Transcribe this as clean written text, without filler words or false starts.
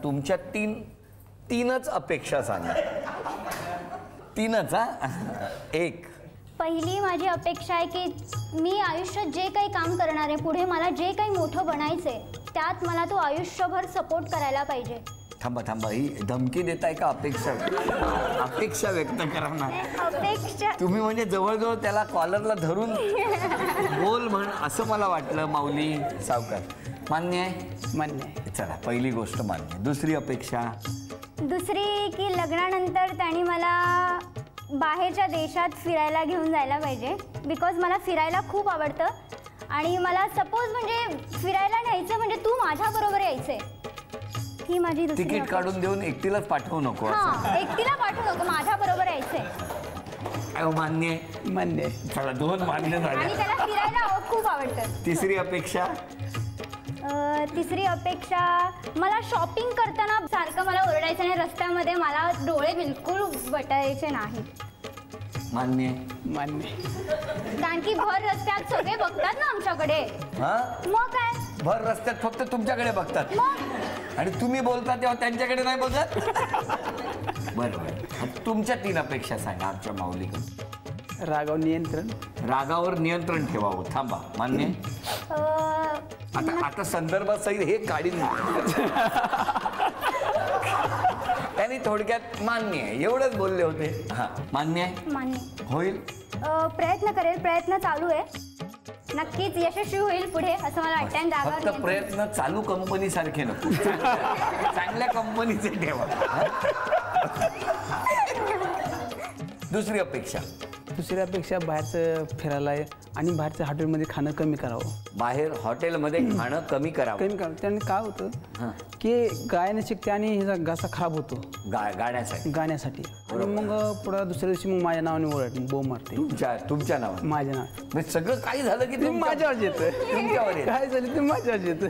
तुमच्या तीनच अपेक्षा सांगा. तीनच हा. एक पहिली माझी अपेक्षा आहे की मी आयुष्यात जे काही काम करणार आहे, पुढे मला जे काही मोठं बनायचंय त्यात मला तो आयुष्यभर सपोर्ट करायला पाहिजे. थांबा ही धमकी देताय का अपेक्षा व्यक्त करा ना. अपेक्षा तुम्ही म्हणजे जवळजवळ त्याला कॉलरला धरून बोल म्हण असं मला वाटलं. माऊली सावकार मान्य आहे? मान्य आहे. चला पहिली गोष्ट मान्य. दुसरी अपेक्षा? दुसरी की लग्नानंतर त्यांनी मला बाहेरच्या देशात फिरायला घेऊन जायला पाहिजे. बिकॉज मला फिरायला खूप आवडतं आणि मला सपोज म्हणजे फिरायला न्यायचं म्हणजे तू माझ्याबरोबर यायचंय. ही माझी दुसरी तिकीट काढून देऊन एकटीलाच पाठवू नको. हां, एकटीला पाठवू नको, माझ्याबरोबर यायचंय. मान्य आहे? मान्य आहे. चला 2 मान्य झाले. आणि त्याला फिरायला खूप आवडतं. तिसरी अपेक्षा? तिसरी अपेक्षा मला शॉपिंग करताना सारखं मला ओरडायचं नाही रस्त्यामध्ये, मला डोळे बिलकुल वटायचे नाही. मान्य? मान्य. कारण की भर रस्त्यात सगळे बघतात ना आमच्याकडे. मग काय, भर रस्त्यात फक्त तुमच्याकडे बघतात आणि तुम्ही बोलता तेव्हा त्यांच्याकडे नाही बघत. बरोबर. तुमच्या 3 अपेक्षा सांगा आमच्या माऊलीकडे. रागावर नियंत्रण. रागावर नियंत्रण ठेवावं. थांबा. मान्य? आता संदर्भासहित हे काढीन. त्यांनी थोडक्यात मान्य आहे एवढंच बोलले होते. हा मान्य आहे? मान्य. होईल? प्रयत्न करेल, प्रयत्न चालू आहे, नक्कीच यशस्वी होईल पुढे असं मला वाटतं. फक्त प्रयत्न चालू कंपनी सारखे नको, चांगल्या कंपनीचे ठेवा. दुसरी अपेक्षा? दुसरी अपेक्षा बाहेरचं फिरायला आहे आणि बाहेरचं हॉटेलमध्ये खाणं कमी करावं. बाहेर हॉटेलमध्ये खाणं कमी करावं. कमी करावं. त्याने काय होतं की गायनं शिकते आणि ह्याचा घसा खराब होतो गाण्यासाठी. आणि मग पुढं दुसऱ्या दिवशी मग माझ्या नावाने ओरड बो मारते. तुमच्या नावाने? माझ्या नावाने. सगळं काही झालं की माझ्यावर येतं. तुमच्यावर काय झालं ते माझ्यावर येतं.